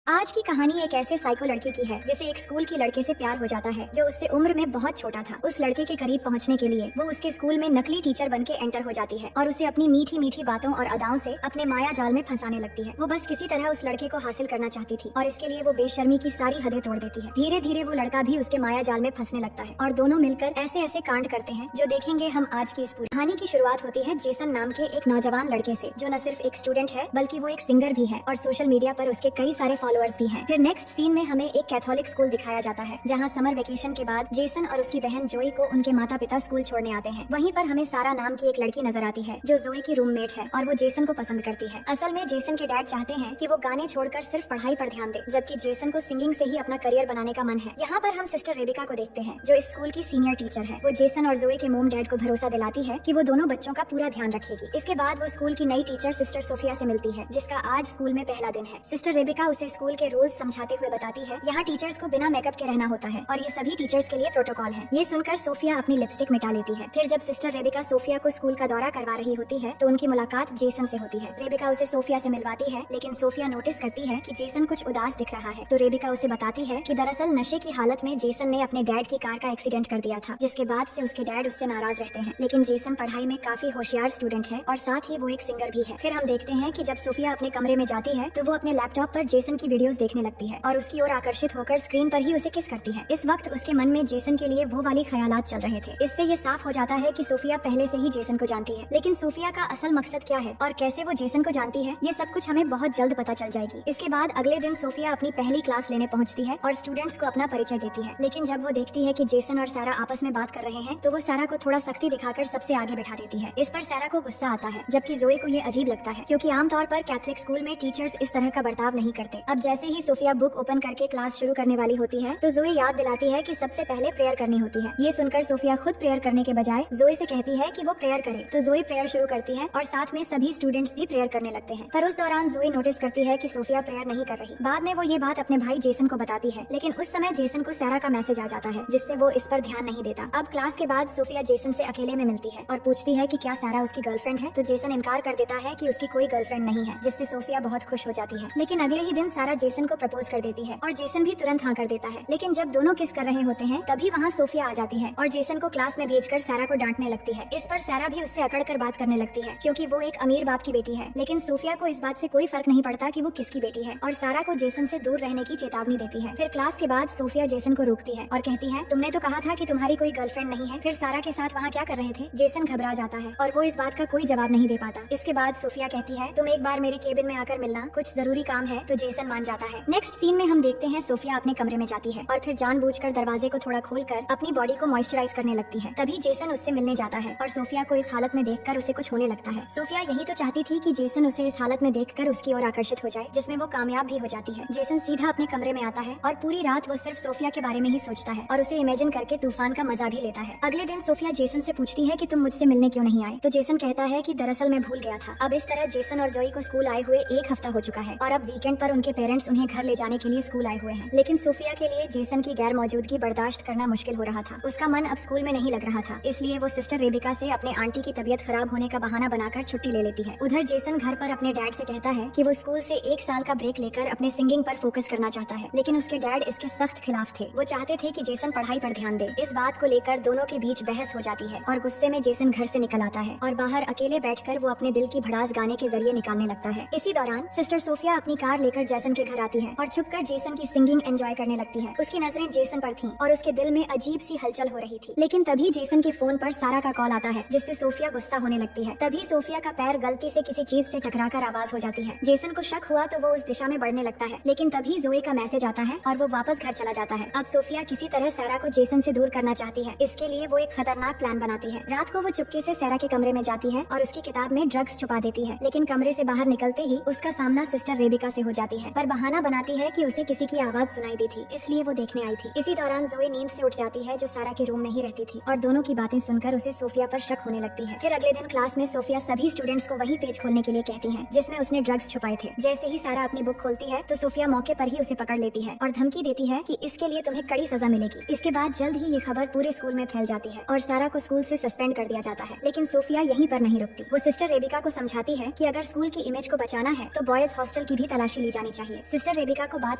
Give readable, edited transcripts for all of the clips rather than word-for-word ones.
आज की कहानी एक ऐसे साइको लड़के की है जिसे एक स्कूल की लड़के से प्यार हो जाता है जो उससे उम्र में बहुत छोटा था। उस लड़के के करीब पहुंचने के लिए वो उसके स्कूल में नकली टीचर बनके एंटर हो जाती है और उसे अपनी मीठी मीठी बातों और अदाओं से अपने माया जाल में फंसाने लगती है। वो बस किसी तरह उस लड़के को हासिल करना चाहती थी और इसके लिए वो बेशर्मी की सारी हदें तोड़ देती है। धीरे धीरे वो लड़का भी उसके माया जाल में फंसने लगता है और दोनों मिलकर ऐसे ऐसे कांड करते हैं जो देखेंगे हम आज की इस पूरी कहानी की शुरुआत होती है जेसन नाम के एक नौजवान लड़के से, जो न सिर्फ एक स्टूडेंट है बल्कि वो एक सिंगर भी है और सोशल मीडिया पर उसके कई सारे फॉलोअर्स भी हैं। फिर नेक्स्ट सीन में हमें एक कैथोलिक स्कूल दिखाया जाता है जहां समर वेकेशन के बाद जेसन और उसकी बहन जोई को उनके माता पिता स्कूल छोड़ने आते हैं। वहीं पर हमें सारा नाम की एक लड़की नजर आती है जो जोई की रूममेट है और वो जेसन को पसंद करती है। असल में जेसन के डैड चाहते हैं कि वो गाने छोड़कर सिर्फ पढ़ाई पर ध्यान दे, जबकि जेसन को सिंगिंग से ही अपना करियर बनाने का मन है। यहाँ पर हम सिस्टर रेबिका को देखते हैं जो इस स्कूल की सीनियर टीचर है। वो जेसन और जोई के मोम डैड को भरोसा दिलाती है कि वो दोनों बच्चों का पूरा ध्यान रखेगी। इसके बाद वो स्कूल की नई टीचर सिस्टर सोफिया से मिलती है जिसका आज स्कूल में पहला दिन है। सिस्टर रेबिका उसे स्कूल के रूल्स समझाते हुए बताती है यहाँ टीचर्स को बिना मेकअप के रहना होता है और ये सभी टीचर्स के लिए प्रोटोकॉल है। ये सुनकर सोफिया अपनी लिपस्टिक मिटा लेती है। फिर जब सिस्टर रेबिका सोफिया को स्कूल का दौरा करवा रही होती है तो उनकी मुलाकात जेसन से होती है। रेबिका उसे सोफिया से मिलवाती है लेकिन सोफिया नोटिस करती है कि जेसन कुछ उदास दिख रहा है, तो रेबिका उसे बताती है कि दरअसल नशे की हालत में जेसन ने अपने डैड की कार का एक्सीडेंट कर दिया था, जिसके बाद से उसके डैड उससे नाराज रहते हैं। लेकिन जेसन पढ़ाई में काफी होशियार स्टूडेंट है और साथ ही वो एक सिंगर भी है। फिर हम देखते हैं कि जब सोफिया अपने कमरे में जाती है तो वो अपने लैपटॉप पर जेसन की वीडियोस देखने लगती है और उसकी ओर आकर्षित होकर स्क्रीन पर ही उसे किस करती है। इस वक्त उसके मन में जेसन के लिए वो वाली ख्यालात चल रहे थे। इससे ये साफ हो जाता है कि सोफिया पहले से ही जेसन को जानती है, लेकिन सोफिया का असल मकसद क्या है और कैसे वो जेसन को जानती है ये सब कुछ हमें बहुत जल्द पता चल जाएगी। इसके बाद अगले दिन सोफिया अपनी पहली क्लास लेने पहुंचती है और स्टूडेंट्स को अपना परिचय देती है। लेकिन जब वो देखती है कि जेसन और सारा आपस में बात कर रहे हैं तो वो सारा को थोड़ा सख्ती दिखाकर सबसे आगे बैठा देती है। इस पर सारा को गुस्सा आता है, जबकि जोई को ये अजीब लगता है क्योंकि आमतौर पर कैथोलिक स्कूल में टीचर्स इस तरह का बर्ताव नहीं करते। अब जैसे ही सोफिया बुक ओपन करके क्लास शुरू करने वाली होती है तो जोई याद दिलाती है कि सबसे पहले प्रेयर करनी होती है। ये सुनकर सोफिया खुद प्रेयर करने के बजाय जोई से कहती है कि वो प्रेयर करे, तो जोई प्रेयर शुरू करती है और साथ में सभी स्टूडेंट्स भी प्रेयर करने लगते हैं। पर उस दौरान जोई नोटिस करती है कि सोफिया प्रेयर नहीं कर रही। बाद में वो ये बात अपने भाई जेसन को बताती है, लेकिन उस समय जेसन को सारा का मैसेज आ जाता है जिससे वो इस पर ध्यान नहीं देता। अब क्लास के बाद सोफिया जेसन से अकेले में मिलती है और पूछती है कि क्या सारा उसकी गर्लफ्रेंड है, तो जेसन इनकार कर देता है कि उसकी कोई गर्लफ्रेंड नहीं है, जिससे सोफिया बहुत खुश हो जाती है। लेकिन अगले ही दिन सारा जेसन को प्रपोज कर देती है और जेसन भी तुरंत हाँ कर देता है। लेकिन जब दोनों किस कर रहे होते हैं तभी वहाँ सोफिया आ जाती है और जेसन को क्लास में भेजकर सारा को डांटने लगती है। इस पर सारा भी उससे अकड़कर बात करने लगती है क्योंकि वो एक अमीर बाप की बेटी है। लेकिन सोफिया को इस बात से कोई फर्क नहीं पड़ता कि वो किसकी बेटी है और सारा को जेसन से दूर रहने की चेतावनी देती है। फिर क्लास के बाद सोफिया जेसन को रोकती है और कहती है, तुमने तो कहा था कि तुम्हारी कोई गर्लफ्रेंड नहीं है, फिर सारा के साथ वहाँ क्या कर रहे थे। जेसन घबरा जाता है और वो इस बात का कोई जवाब नहीं दे पाता। इसके बाद सोफिया कहती है, तुम एक बार मेरे केबिन में आकर मिलना, कुछ जरूरी काम है, तो जेसन मान जाता है। नेक्स्ट सीन में हम देखते हैं सोफिया अपने कमरे में जाती है और फिर जानबूझकर दरवाजे को थोड़ा खोलकर अपनी बॉडी को मॉइस्चराइज करने लगती है। तभी जेसन उससे मिलने जाता है और सोफिया को इस हालत में देखकर उसे कुछ होने लगता है। सोफिया यही तो चाहती थी कि जेसन उसे इस हालत में देखकर उसकी ओर आकर्षित हो जाए, जिसमें वो कामयाब भी हो जाती है। जेसन सीधा अपने कमरे में आता है और पूरी रात वो सिर्फ सोफिया के बारे में ही सोचता है और उसे इमेजिन करके तूफान का मजा भी लेता है। अगले दिन सोफिया जेसन से पूछती है कि तुम मुझसे मिलने क्यों नहीं आए, तो जेसन कहता है कि दरअसल मैं भूल गया था। अब इस तरह जेसन और जोई को स्कूल आए हुए एक हफ्ता हो चुका है और अब वीकेंड पर उनके पेरेंट्स उन्हें घर ले जाने के लिए स्कूल आए हुए हैं। लेकिन सोफिया के लिए जेसन की गैर मौजूदगी बर्दाश्त करना मुश्किल हो रहा था। उसका मन अब स्कूल में नहीं लग रहा था, इसलिए वो सिस्टर रेबिका से अपने आंटी की तबीयत खराब होने का बहाना बनाकर छुट्टी ले लेती है। उधर जेसन घर पर अपने डैड से कहता है कि वो स्कूल से 1 साल का ब्रेक लेकर अपने सिंगिंग पर फोकस करना चाहता है, लेकिन उसके डैड इसके सख्त खिलाफ थे। वो चाहते थे कि जेसन पढ़ाई पर ध्यान दे। इस बात को लेकर दोनों के बीच बहस हो जाती है और गुस्से में जेसन घर से निकल आता है और बाहर अकेले बैठकर वो अपने दिल की भड़ास गाने के जरिए निकालने लगता है। इसी दौरान सिस्टर सोफिया अपनी कार लेकर जेसन के घर आती है और छुपकर जेसन की सिंगिंग एंजॉय करने लगती है। उसकी नजरें जेसन पर थीं और उसके दिल में अजीब सी हलचल हो रही थी। लेकिन तभी जेसन के फोन पर सारा का कॉल आता है जिससे सोफिया गुस्सा होने लगती है। तभी सोफिया का पैर गलती से किसी चीज से टकराकर आवाज हो जाती है। जेसन को शक हुआ तो वो उस दिशा में बढ़ने लगता है, लेकिन तभी जोई का मैसेज आता है और वो वापस घर चला जाता है। अब सोफिया किसी तरह सारा को जेसन से दूर करना चाहती है। इसके लिए वो एक खतरनाक प्लान बनाती है। रात को वो चुपके से सारा के कमरे में जाती है और उसकी किताब में ड्रग्स छुपा देती है, लेकिन कमरे से बाहर निकलते ही उसका सामना सिस्टर रेबिका से हो जाती है, पर बहाना बनाती है कि उसे किसी की आवाज सुनाई दी थी, इसलिए वो देखने आई थी। इसी दौरान जोई नींद से उठ जाती है जो सारा के रूम में ही रहती थी और दोनों की बातें सुनकर उसे सोफिया पर शक होने लगती है। फिर अगले दिन क्लास में सोफिया सभी स्टूडेंट्स को वही पेज खोलने के लिए कहती है जिसमें उसने ड्रग्स छुपाए थे। जैसे ही सारा अपनी बुक खोलती है तो सोफिया मौके पर ही उसे पकड़ लेती है और धमकी देती है कि इसके लिए तुम्हें कड़ी सजा मिलेगी। इसके बाद जल्द ही ये खबर पूरे स्कूल में फैल जाती है और सारा को स्कूल से सस्पेंड कर दिया जाता है। लेकिन सोफिया यहीं पर नहीं रुकती। वो सिस्टर रेबिका को समझाती है कि अगर स्कूल की इमेज को बचाना है तो बॉयज हॉस्टल की भी तलाशी ली जानी चाहिए। चाहिए। सिस्टर रेबिका को बात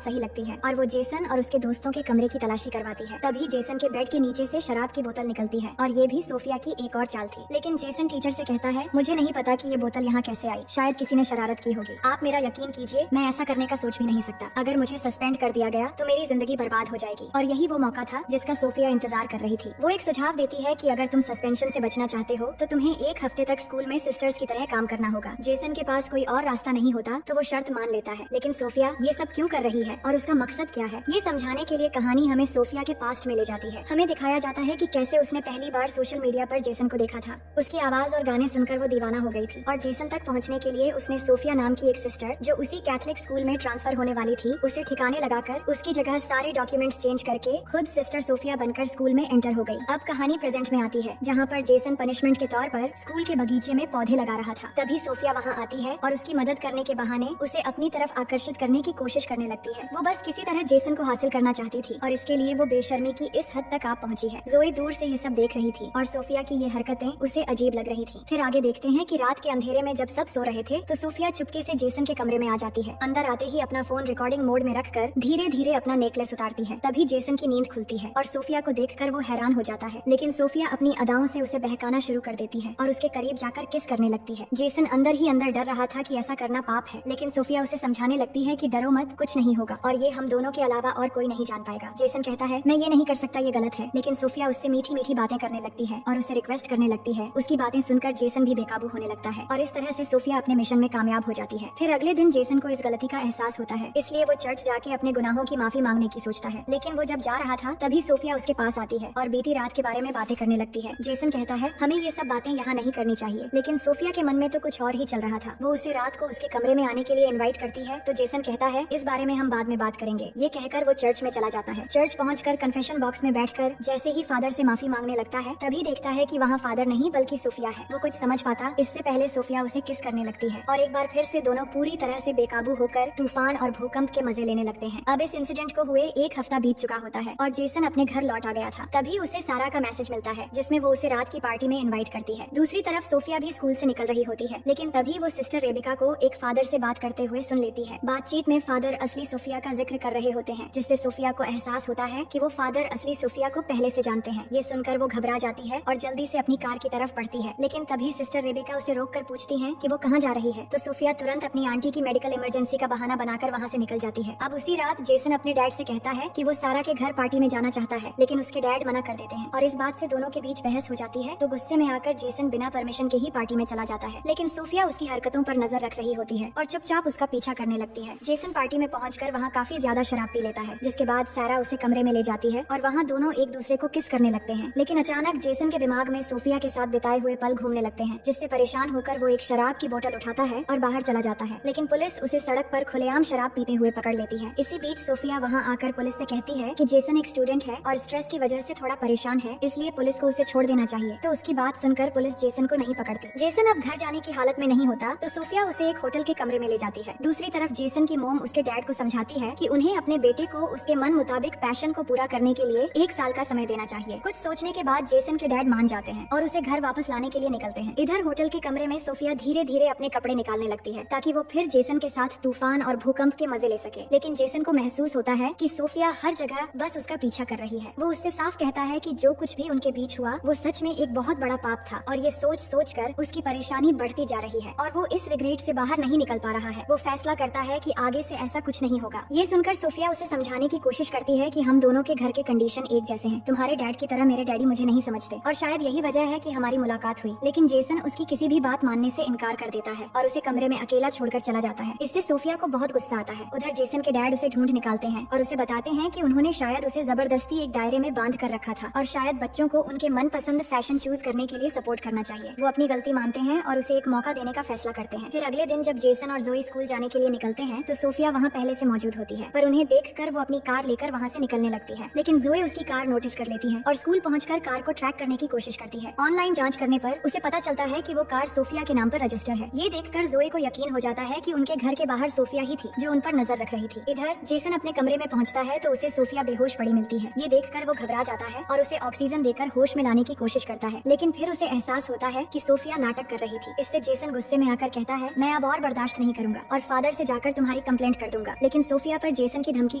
सही लगती है और वो जेसन और उसके दोस्तों के कमरे की तलाशी करवाती है। तभी जेसन के बेड के नीचे से शराब की बोतल निकलती है और ये भी सोफिया की एक और चाल थी। लेकिन जेसन टीचर से कहता है, मुझे नहीं पता कि ये बोतल यहाँ कैसे आई, शायद किसी ने शरारत की होगी। आप मेरा यकीन कीजिए, मैं ऐसा करने का सोच भी नहीं सकता। अगर मुझे सस्पेंड कर दिया गया तो मेरी जिंदगी बर्बाद हो जाएगी। और यही वो मौका था जिसका सोफिया इंतजार कर रही थी। वो एक सुझाव देती है कि अगर तुम सस्पेंशन से बचना चाहते हो तो तुम्हें एक हफ्ते तक स्कूल में सिस्टर्स की तरह काम करना होगा। जेसन के पास कोई और रास्ता नहीं होता तो वो शर्त मान लेता है। लेकिन सोफिया ये सब क्यों कर रही है और उसका मकसद क्या है, ये समझाने के लिए कहानी हमें सोफिया के पास्ट में ले जाती है। हमें दिखाया जाता है कि कैसे उसने पहली बार सोशल मीडिया पर जेसन को देखा था। उसकी आवाज और गाने सुनकर वो दीवाना हो गई थी और जेसन तक पहुंचने के लिए उसने सोफिया नाम की एक सिस्टर जो उसी कैथलिक स्कूल में ट्रांसफर होने वाली थी, उसे ठिकाने लगाकर उसकी जगह सारे डॉक्यूमेंट्स चेंज करके खुद सिस्टर सोफिया बनकर स्कूल में एंटर हो गई। अब कहानी प्रेजेंट में आती है जहाँ पर जेसन पनिशमेंट के तौर पर स्कूल के बगीचे में पौधे लगा रहा था। तभी सोफिया वहाँ आती है और उसकी मदद करने के बहाने उसे अपनी तरफ आकर्षित करने की कोशिश करने लगती है। वो बस किसी तरह जेसन को हासिल करना चाहती थी और इसके लिए वो बेशर्मी की इस हद तक आ पहुंची है। जोई दूर से ये सब देख रही थी और सोफिया की ये हरकतें उसे अजीब लग रही थी। फिर आगे देखते हैं कि रात के अंधेरे में जब सब सो रहे थे तो सोफिया चुपके से जेसन के कमरे में आ जाती है। अंदर आते ही अपना फोन रिकॉर्डिंग मोड में रखकर धीरे धीरे अपना नेकलेस उतारती है। तभी जेसन की नींद खुलती है और सोफिया को देखकर वो हैरान हो जाता है। लेकिन सोफिया अपनी अदाओं से उसे बहकाना शुरू कर देती है और उसके करीब जाकर किस करने लगती है। जेसन अंदर ही अंदर डर रहा था कि ऐसा करना पाप है, लेकिन सोफिया उसे समझाने लगती है कि डरो मत, कुछ नहीं होगा और ये हम दोनों के अलावा और कोई नहीं जान पाएगा। जेसन कहता है, मैं ये नहीं कर सकता, ये गलत है। लेकिन सोफिया उससे मीठी मीठी बातें करने लगती है और उसे रिक्वेस्ट करने लगती है। उसकी बातें सुनकर जेसन भी बेकाबू होने लगता है और इस तरह से सोफिया अपने मिशन में कामयाब हो जाती है। फिर अगले दिन जेसन को इस गलती का एहसास होता है, इसलिए वो चर्च जाके अपने गुनाहों की माफी मांगने की सोचता है। लेकिन वो जब जा रहा था तभी सोफिया उसके पास आती है और बीती रात के बारे में बातें करने लगती है। जेसन कहता है, हमें ये सब बातें यहाँ नहीं करनी चाहिए, लेकिन सोफिया के मन में तो कुछ और ही चल रहा था। वो उसे रात को उसके कमरे में आने के लिए इनवाइट करती है तो जेसन कहता है, इस बारे में हम बाद में बात करेंगे। ये कहकर वो चर्च में चला जाता है। चर्च पहुंचकर कन्फेशन बॉक्स में बैठकर जैसे ही फादर से माफी मांगने लगता है तभी देखता है कि वहाँ फादर नहीं बल्कि सोफिया है। वो कुछ समझ पाता इससे पहले सोफिया उसे किस करने लगती है और एक बार फिर से दोनों पूरी तरह से बेकाबू होकर तूफान और भूकंप के मजे लेने लगते हैं। अब इस इंसिडेंट को हुए एक हफ्ता बीत चुका होता है और जेसन अपने घर लौट आ गया था। तभी उसे सारा का मैसेज मिलता है जिसमें वो उसे रात की पार्टी में इनवाइट करती है। दूसरी तरफ सोफिया भी स्कूल से निकल रही होती है, लेकिन तभी वो सिस्टर रेबिका को एक फादर से बात करते हुए सुन लेती है। बातचीत में फादर असली सोफिया का जिक्र कर रहे होते हैं, जिससे सोफिया को एहसास होता है कि वो फादर असली सोफिया को पहले से जानते हैं। ये सुनकर वो घबरा जाती है और जल्दी से अपनी कार की तरफ बढ़ती है। लेकिन तभी सिस्टर रेबिका उसे रोककर पूछती है कि वो कहाँ जा रही है, तो सोफिया तुरंत अपनी आंटी की मेडिकल इमरजेंसी का बहाना बनाकर वहाँ से निकल जाती है। अब उसी रात जेसन अपने डैड से कहता है कि वो सारा के घर पार्टी में जाना चाहता है, लेकिन उसके डैड मना कर देते हैं और इस बात से दोनों के बीच बहस हो जाती है। तो गुस्से में आकर जेसन बिना परमिशन के ही पार्टी में चला जाता है, लेकिन सोफिया उसकी हरकतों पर नजर रख रही होती है और चुपचाप उसका पीछा करने लगती है। जेसन पार्टी में पहुंचकर वहाँ काफी ज्यादा शराब पी लेता है, जिसके बाद सारा उसे कमरे में ले जाती है और वहाँ दोनों एक दूसरे को किस करने लगते हैं। लेकिन अचानक जेसन के दिमाग में सोफिया के साथ बिताए हुए पल घूमने लगते हैं, जिससे परेशान होकर वो एक शराब की बोतल उठाता है और बाहर चला जाता है। लेकिन पुलिस उसे सड़क पर खुलेआम शराब पीते हुए पकड़ लेती है। इसी बीच सोफिया वहाँ आकर पुलिस से कहती है कि जेसन एक स्टूडेंट है और स्ट्रेस की वजह से थोड़ा परेशान है, इसलिए पुलिस को उसे छोड़ देना चाहिए। तो उसकी बात सुनकर पुलिस जेसन को नहीं पकड़ती। जेसन अब घर जाने की हालत में नहीं होता तो सोफिया उसे एक होटल के कमरे में ले जाती है। दूसरी तरफ जेसन की मोम उसके डैड को समझाती है कि उन्हें अपने बेटे को उसके मन मुताबिक पैशन को पूरा करने के लिए 1 साल का समय देना चाहिए। कुछ सोचने के बाद जेसन के डैड मान जाते हैं और उसे घर वापस लाने के लिए निकलते हैं। इधर होटल के कमरे में सोफिया धीरे धीरे अपने कपड़े निकालने लगती है ताकि वो फिर जेसन के साथ तूफान और भूकंप के मजे ले सके। लेकिन जेसन को महसूस होता है कि सोफिया हर जगह बस उसका पीछा कर रही है। वो उससे साफ कहता है कि जो कुछ भी उनके बीच हुआ वो सच में एक बहुत बड़ा पाप था और ये सोच सोच कर उसकी परेशानी बढ़ती जा रही है और वो इस रिग्रेट से बाहर नहीं निकल पा रहा है। वो फैसला करता है कि आगे से ऐसा कुछ नहीं होगा। ये सुनकर सोफिया उसे समझाने की कोशिश करती है कि हम दोनों के घर के कंडीशन एक जैसे हैं। तुम्हारे डैड की तरह मेरे डैडी मुझे नहीं समझते और शायद यही वजह है कि हमारी मुलाकात हुई। लेकिन जेसन उसकी किसी भी बात मानने से इनकार कर देता है और उसे कमरे में अकेला छोड़कर चला जाता है। इससे सोफिया को बहुत गुस्सा आता है। उधर जेसन के डैड उसे ढूंढ निकालते हैं और उसे बताते हैं कि उन्होंने शायद उसे जबरदस्ती एक दायरे में बांध कर रखा था और शायद बच्चों को उनके मनपसंद फैशन चूज करने के लिए सपोर्ट करना चाहिए। वो अपनी गलती मानते हैं और उसे एक मौका देने का फैसला करते हैं। फिर अगले दिन जब जेसन और जोई स्कूल जाने के लिए निकलते हैं तो सोफिया वहाँ पहले से मौजूद होती है, पर उन्हें देखकर वो अपनी कार लेकर वहाँ से निकलने लगती है। लेकिन जोई उसकी कार नोटिस कर लेती है और स्कूल पहुंचकर कार को ट्रैक करने की कोशिश करती है। ऑनलाइन जांच करने पर उसे पता चलता है कि वो कार सोफिया के नाम पर रजिस्टर है। ये देखकर जोई को यकीन हो जाता है कि उनके घर के बाहर सोफिया ही थी जो उन पर नजर रख रही थी। इधर जेसन अपने कमरे में पहुंचता है तो उसे सोफिया बेहोश पड़ी मिलती है। ये देखकर वो घबरा जाता है और उसे ऑक्सीजन देकर होश में लाने की कोशिश करता है, लेकिन फिर उसे एहसास होता है कि सोफिया नाटक कर रही थी। इससे जेसन गुस्से में आकर कहता है, मैं अब और बर्दाश्त नहीं करूंगा और फादर से जाकर तुम्हारी कंप्लेंट कर दूंगा। लेकिन सोफिया पर जेसन की धमकी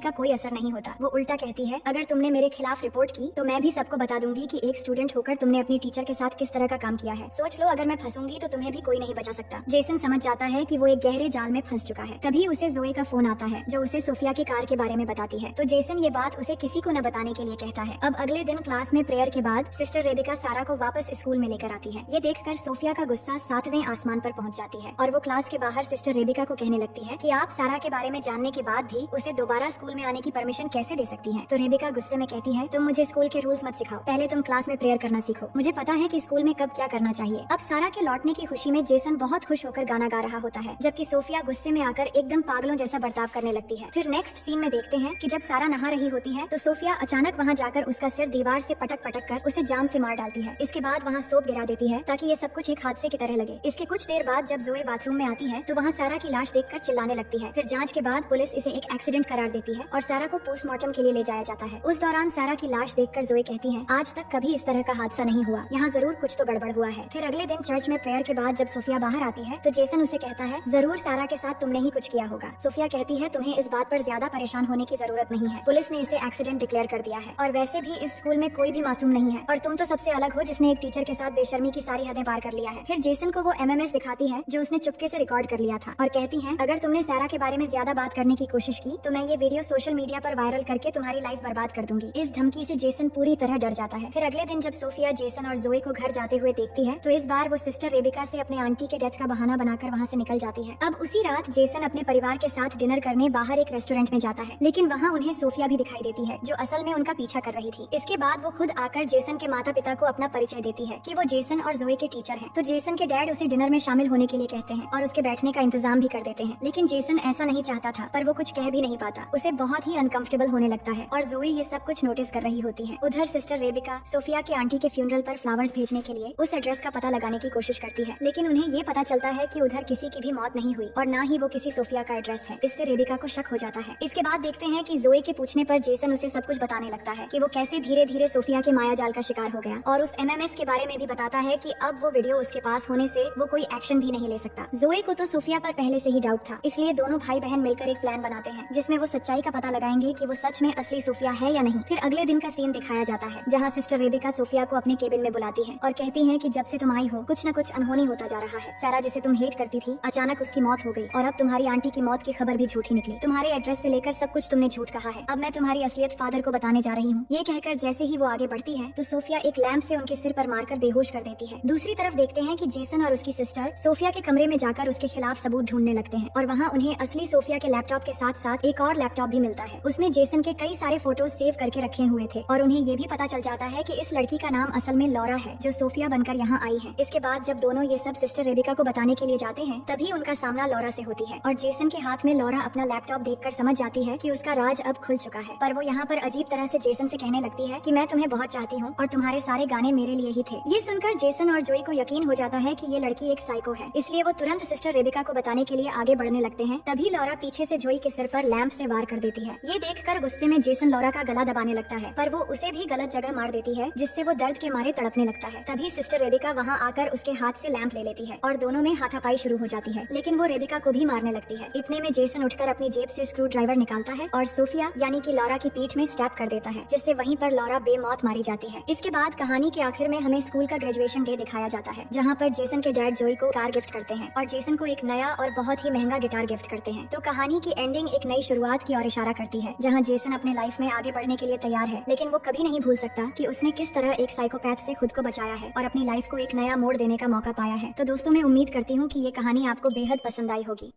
का कोई असर नहीं होता। वो उल्टा कहती है, अगर तुमने मेरे खिलाफ रिपोर्ट की तो मैं भी सबको बता दूंगी कि एक स्टूडेंट होकर तुमने अपनी टीचर के साथ किस तरह का काम किया है। सोच लो, अगर मैं फंसूंगी तो तुम्हें भी कोई नहीं बचा सकता। जेसन समझ जाता है कि वो एक गहरे जाल में फंस चुका है। तभी उसे जोए का फोन आता है जो उसे सोफिया की कार के बारे में बताती है। तो जेसन ये बात उसे किसी को न बताने के लिए कहता है। अब अगले दिन क्लास में प्रेयर के बाद सिस्टर रेबिका सारा को वापस स्कूल में लेकर आती है। ये देखकर सोफिया का गुस्सा 7वें आसमान पर पहुंच जाती है और वो क्लास के बाहर सिस्टर रेबिका को कहने लगती है कि आप सारा के बारे में जानने के बाद भी उसे दोबारा स्कूल में आने की परमिशन कैसे दे सकती हैं? तो रेबिका गुस्से में कहती है, तुम मुझे स्कूल के रूल्स मत सिखाओ, पहले तुम क्लास में प्रेयर करना सीखो। मुझे पता है कि स्कूल में कब क्या करना चाहिए। अब सारा के लौटने की खुशी में जेसन बहुत खुश होकर गाना गा रहा होता है, जबकि सोफिया गुस्से में आकर एकदम पागलों जैसा बर्ताव करने लगती है। फिर नेक्स्ट सीन में देखते हैं कि जब सारा नहा रही होती है तो सोफिया अचानक वहाँ जाकर उसका सिर दीवार से पटक कर उसे जान से मार डालती है। इसके बाद वहाँ सोप गिरा देती है ताकि ये सब कुछ एक हादसे की तरह लगे। इसके कुछ देर बाद जब जोए बाथरूम में आती है तो वहाँ सारा की लाश देखकर चिल्लाने लगती है। फिर जांच के बाद पुलिस इसे एक एक्सीडेंट करार देती है और सारा को पोस्टमार्टम के लिए ले जाया जाता है। उस दौरान सारा की लाश देखकर जोए कहती है, आज तक कभी इस तरह का हादसा नहीं हुआ, यहाँ जरूर कुछ तो गड़बड़ हुआ है। फिर अगले दिन चर्च में प्रेयर के बाद जब सोफिया बाहर आती है तो जेसन उसे कहता है, जरूर सारा के साथ तुमने ही कुछ किया होगा। सोफिया कहती है, तुम्हें इस बात पर ज्यादा परेशान होने की जरूरत नहीं है, पुलिस ने इसे एक्सीडेंट डिक्लेयर कर दिया है और वैसे भी इस स्कूल में कोई भी मासूम नहीं है और तुम तो सबसे अलग हो जिसने एक टीचर के साथ बेशर्मी की सारी हदें पार कर लिया है। फिर जेसन को वो एमएमएस दिखाती है जो उसने चुपके से रिकॉर्ड कर लिया था और कहती है, अगर तुमने सारा के बारे में ज्यादा बात करने की कोशिश की तो मैं ये वीडियो सोशल मीडिया पर वायरल करके तुम्हारी लाइफ बर्बाद कर दूंगी। इस धमकी से जेसन पूरी तरह डर जाता है। फिर अगले दिन जब सोफिया जेसन और जोए को घर जाते हुए देखती है तो इस बार वो सिस्टर रेबिका से अपने आंटी के डेथ का बहाना बनाकर वहाँ से निकल जाती है। अब उसी रात जेसन अपने परिवार के साथ डिनर करने बाहर एक रेस्टोरेंट में जाता है, लेकिन वहाँ उन्हें सोफिया भी दिखाई देती है जो असल में उनका पीछा कर रही थी। इसके बाद वो खुद आकर जेसन के माता पिता को अपना परिचय देती है कि वो जेसन और जोए के टीचर हैं। तो जेसन के डैड उसे डिनर में शामिल होने के लिए कहते हैं और उसके बैठने का इंतजाम भी कर देते हैं, लेकिन जेसन ऐसा नहीं चाहता था पर वो कुछ कह भी नहीं पाता। उसे बहुत ही अनकंफर्टेबल होने लगता है और जोए ये सब कुछ नोटिस कर रही होती है। उधर सिस्टर रेबिका सोफिया के आंटी के फ्यूनरल पर फ्लावर्स भेजने के लिए उस एड्रेस का पता लगाने की कोशिश करती है, लेकिन उन्हें ये पता चलता है कि उधर किसी की भी मौत नहीं हुई और न ही वो किसी सोफिया का एड्रेस है। इससे रेबिका को शक हो जाता है। इसके बाद देखते हैं कि जोए के पूछने पर जेसन उसे सब कुछ बताने लगता है कि वो कैसे धीरे धीरे सोफिया के माया जाल का शिकार हो गया और उस एमएमएस के बारे में भी बताता है कि अब वो वीडियो उसके पास होने से वो कोई एक्शन भी नहीं ले सकता। जोए को तो सोफिया पर पहले से ही डाउट था, इसलिए दोनों भाई बहन मिलकर एक प्लान बनाते हैं जिसमें वो सच्चाई का पता लगाएंगे कि वो सच में असली सोफिया है या नहीं। फिर अगले दिन का सीन दिखाया जाता है जहाँ सिस्टर रेबिका सोफिया को अपने केबिन में बुलाती है और कहती है कि जब से तुम आई हो कुछ न कुछ अनहोनी होता जा रहा है। सारा जिसे तुम हेट करती थी अचानक उसकी मौत हो गई और अब तुम्हारी आंटी की मौत की खबर भी झूठी निकली। तुम्हारे एड्रेस से लेकर सब कुछ तुमने झूठ कहा है। अब मैं तुम्हारी असलियत फादर को बताने जा रही हूँ। ये कहकर जैसे ही वो आगे बढ़ती है तो सोफिया एक लैंप से उनके सिर पर मारकर बेहोश कर देती है। दूसरी तरफ देखते हैं कि जेसन और उसकी सिस्टर सोफिया के कमरे में जाकर उसके खिलाफ सबूत ढूंढने लगते हैं और वहाँ उन्हें असली सोफिया के लैपटॉप के साथ साथ एक और लैपटॉप भी मिलता है। उसमें जेसन के कई सारे फोटोज सेव करके रखे हुए थे और उन्हें ये भी पता चल जाता है कि इस लड़की का नाम असल में लॉरा है जो सोफिया बनकर यहाँ आई है। इसके बाद जब दोनों ये सब सिस्टर रेबिका को बताने के लिए जाते हैं तभी उनका सामना लॉरा से होती है और जेसन के हाथ में लॉरा अपना लैपटॉप देखकर समझ जाती है कि उसका राज अब खुल चुका है। पर वो यहाँ पर अजीब तरह से जेसन से कहने लगती है कि मैं तुम्हें बहुत चाहती हूँ और तुम्हारे सारे गाने मेरे लिए ही थे। ये सुनकर जेसन और जोई को यकीन हो जाता है कि ये लड़की एक साइको है, इसलिए वो तुरंत सिस्टर रेबिका को बताने के लिए आगे बढ़ने लगते हैं। तभी लॉरा पीछे से जोई के सिर पर लैंप से वार कर देती है। ये देखकर गुस्से में जेसन लॉरा का गला दबाने लगता है पर वो उसे भी गलत जगह मार देती है जिससे वो दर्द के मारे तड़पने लगता है। तभी सिस्टर रेबिका वहाँ आकर उसके हाथ से लैंप ले लेती है और दोनों में हाथापाई शुरू हो जाती है, लेकिन वो रेबिका को भी मारने लगती है। इतने में जेसन उठकर अपनी जेब से स्क्रू ड्राइवर निकालता है और सोफिया यानी कि लॉरा की पीठ में स्टैब कर देता है, जिससे वहीं पर लॉरा बेमौत मारी जाती है। इसके बाद कहानी के आखिर में हमें स्कूल का ग्रेजुएशन डे दिखाया जाता है जहाँ पर जेसन के डैड जोई को कार गिफ्ट करते हैं और जेसन को एक नया और बहुत ही महंगा गिटार गिफ्ट करते हैं। तो कहानी की एंडिंग एक नई शुरुआत की ओर इशारा करती है जहाँ जेसन अपने लाइफ में आगे बढ़ने के लिए तैयार है, लेकिन वो कभी नहीं भूल सकता कि उसने किस तरह एक साइकोपैथ से खुद को बचाया है और अपनी लाइफ को एक नया मोड़ देने का मौका पाया है। तो दोस्तों मैं उम्मीद करती हूँ कि ये कहानी आपको बेहद पसंद आई होगी।